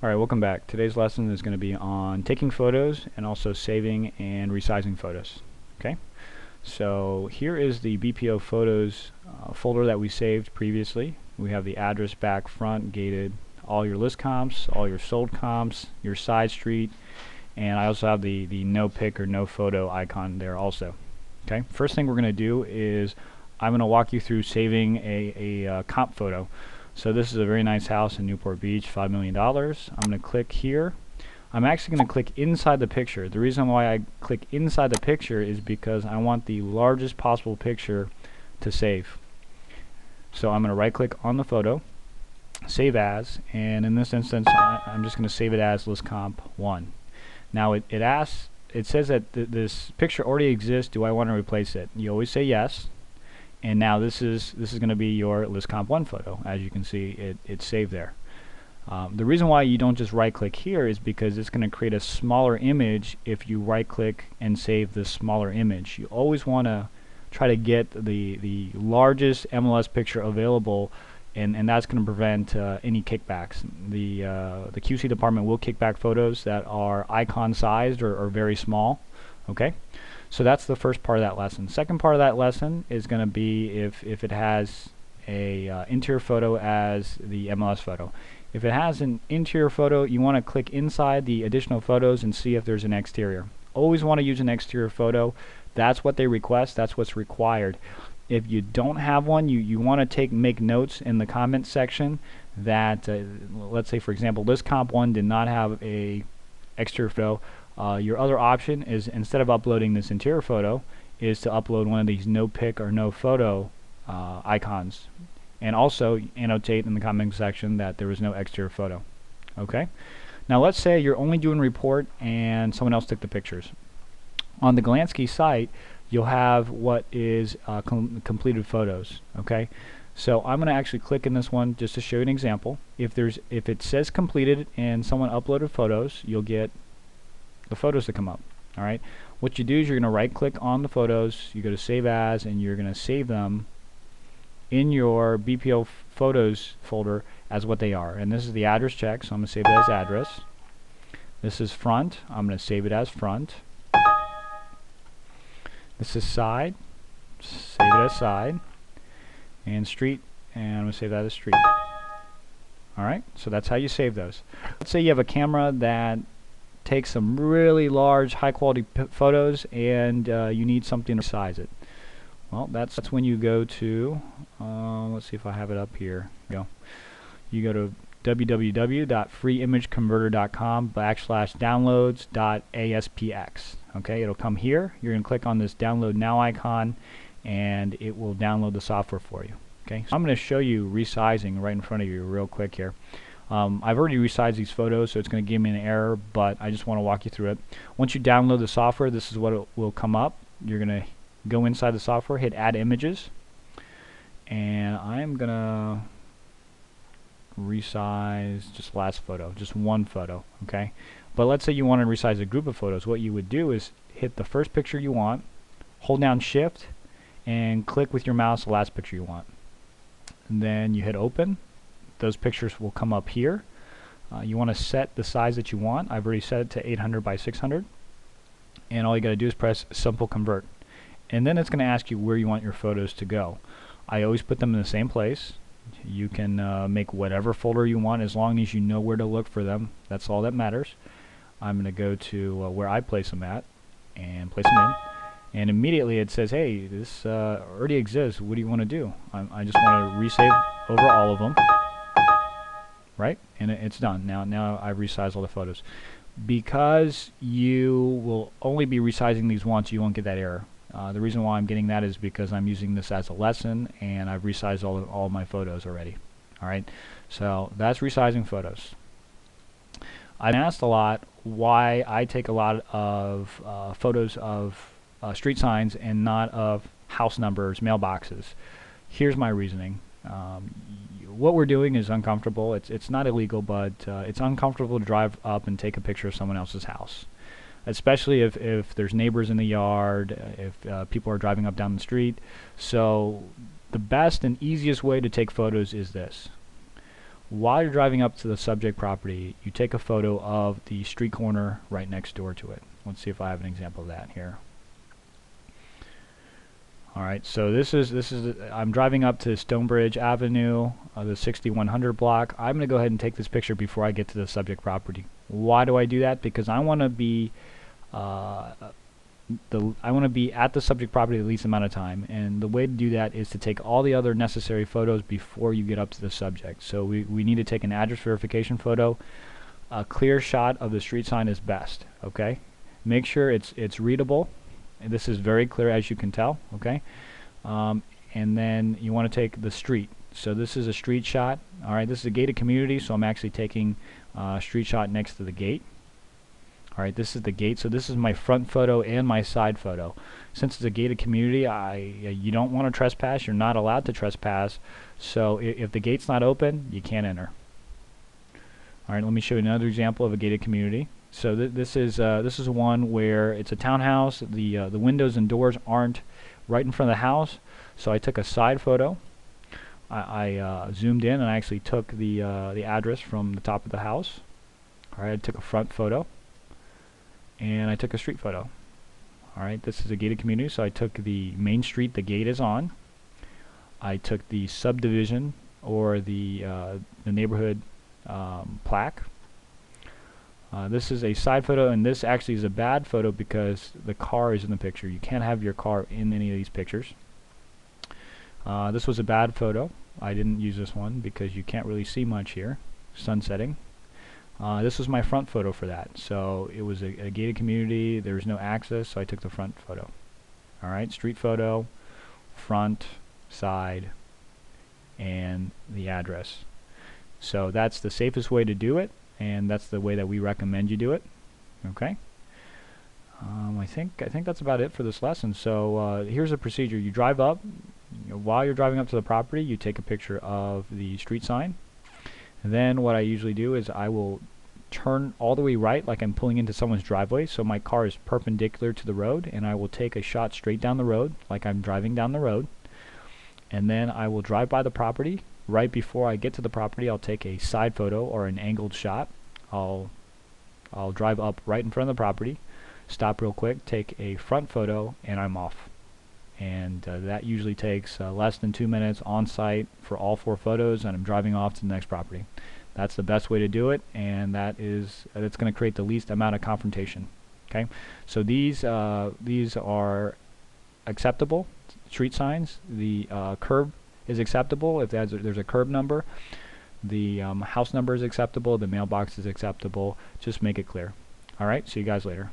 Alright, welcome back. Today's lesson is going to be on taking photos and also saving and resizing photos. Okay, so here is the BPO photos folder that we saved previously. We have the address, back, front, gated, all your list comps, all your sold comps, your side street, and I also have the no pic or no photo icon there also. Okay, first thing we're going to do is I'm going to walk you through saving a comp photo. So this is a very nice house in Newport Beach, $5 million. I'm going to click here. I'm actually going to click inside the picture. The reason why I click inside the picture is because I want the largest possible picture to save. So I'm going to right click on the photo, save as, and in this instance I'm just going to save it as list comp 1. Now it says that this picture already exists. Do I want to replace it? You always say yes. And now this is going to be your list comp 1 photo. As you can see, it's saved there. The reason why you don't just right click here is because it's going to create a smaller image if you right click and save the smaller image. You always want to try to get the largest MLS picture available, and that's going to prevent any kickbacks. The QC department will kick back photos that are icon sized or very small. Okay, so that's the first part of that lesson. Second part of that lesson is going to be if it has a interior photo as the MLS photo. If it has an interior photo, you want to click inside the additional photos and see if there's an exterior. Always want to use an exterior photo. That's what they request. That's what's required. If you don't have one, you want to make notes in the comments section that let's say, for example, list comp 1 did not have a exterior photo. Your other option is, instead of uploading this interior photo, is to upload one of these no pic or no photo icons, and also annotate in the comment section that there was no exterior photo. Okay, now let's say you're only doing report and someone else took the pictures. On the Glansky site you'll have what is completed photos. Okay, so I'm going to actually click in this one just to show you an example. If it says completed and someone uploaded photos, you'll get the photos to come up. Alright, what you do is you're going to right click on the photos, you go to save as, and you're going to save them in your BPO photos folder as what they are. And this is the address check, so I'm going to save it as address. This is front, I'm going to save it as front. This is side, save it as side. And street, and I'm going to save that as street. Alright, so that's how you save those. Let's say you have a camera that take some really large high quality photos and you need something to size it. Well, that's when you go to let's see if I have it up here. You go to www.freeimageconverter.com/downloads.aspx. Okay, it'll come here. You're going to click on this download now icon and it will download the software for you. Okay, so I'm going to show you resizing right in front of you real quick here. I've already resized these photos, so it's going to give me an error, but I just want to walk you through it. Once you download the software, this is what it will come up. You're going to go inside the software, hit add images, and I'm going to resize just last photo, just one photo. Okay, but let's say you want to resize a group of photos. What you would do is hit the first picture you want, hold down shift, and click with your mouse the last picture you want, and then you hit open. Those pictures will come up here. You want to set the size that you want. I've already set it to 800 by 600, and all you got to do is press simple convert, and then it's going to ask you where you want your photos to go. I always put them in the same place. You can make whatever folder you want as long as you know where to look for them. That's all that matters. I'm going to go to where I place them at and place them in, and immediately it says, hey, this already exists. What do you want to do? I just want to resave over all of them. Right, and it's done. Now I've resized all the photos. Because you will only be resizing these once, you won't get that error. The reason why I'm getting that is because I'm using this as a lesson and I've resized all of my photos already. Alright, so that's resizing photos. I'm asked a lot why I take a lot of photos of street signs and not of house numbers, mailboxes. Here's my reasoning. What we're doing is uncomfortable. It's not illegal, but it's uncomfortable to drive up and take a picture of someone else's house, especially if there's neighbors in the yard, if people are driving up down the street. So the best and easiest way to take photos is this. while you're driving up to the subject property, you take a photo of the street corner right next door to it. Let's see if I have an example of that here. Alright, so I'm driving up to Stonebridge Avenue, the 6100 block. I'm going to go ahead and take this picture before I get to the subject property. Why do I do that? Because I want to be at the subject property the least amount of time, and the way to do that is to take all the other necessary photos before you get up to the subject. So we need to take an address verification photo. A clear shot of the street sign is best. Okay, make sure it's readable. And this is very clear, as you can tell. Okay, and then you want to take the street. So this is a street shot. All right, this is a gated community, so I'm actually taking a street shot next to the gate. Alright, this is the gate, so this is my front photo and my side photo. Since it's a gated community, you don't want to trespass, you're not allowed to trespass, so if the gate's not open, you can't enter. Alright, let me show you another example of a gated community. So this is one where it's a townhouse, the windows and doors aren't right in front of the house, so I took a side photo. I zoomed in and I actually took the address from the top of the house. Alright, I took a front photo. And I took a street photo. Alright, this is a gated community, so I took the main street the gate is on. I took the subdivision or the neighborhood plaque. This is a side photo, and this actually is a bad photo because the car is in the picture. You can't have your car in any of these pictures. This was a bad photo. I didn't use this one because you can't really see much here. Sun setting. This was my front photo for that. So it was a gated community, there was no access, so I took the front photo. Alright, street photo, front, side, and the address. So that's the safest way to do it, and that's the way that we recommend you do it. Okay? I think that's about it for this lesson. So here's the procedure. You drive up, while you're driving up to the property, you take a picture of the street sign. And then what I usually do is I will turn all the way right like I'm pulling into someone's driveway, so my car is perpendicular to the road, and I will take a shot straight down the road like I'm driving down the road, and then I will drive by the property. Right before I get to the property, I'll take a side photo or an angled shot. I'll drive up right in front of the property, stop real quick, take a front photo, and I'm off. And that usually takes less than 2 minutes on site for all 4 photos, and I'm driving off to the next property. That's the best way to do it, and that's going to create the least amount of confrontation. Okay, so these are acceptable street signs. The curb is acceptable if there's a curb number. The house number is acceptable. The mailbox is acceptable. Just make it clear. All right, see you guys later.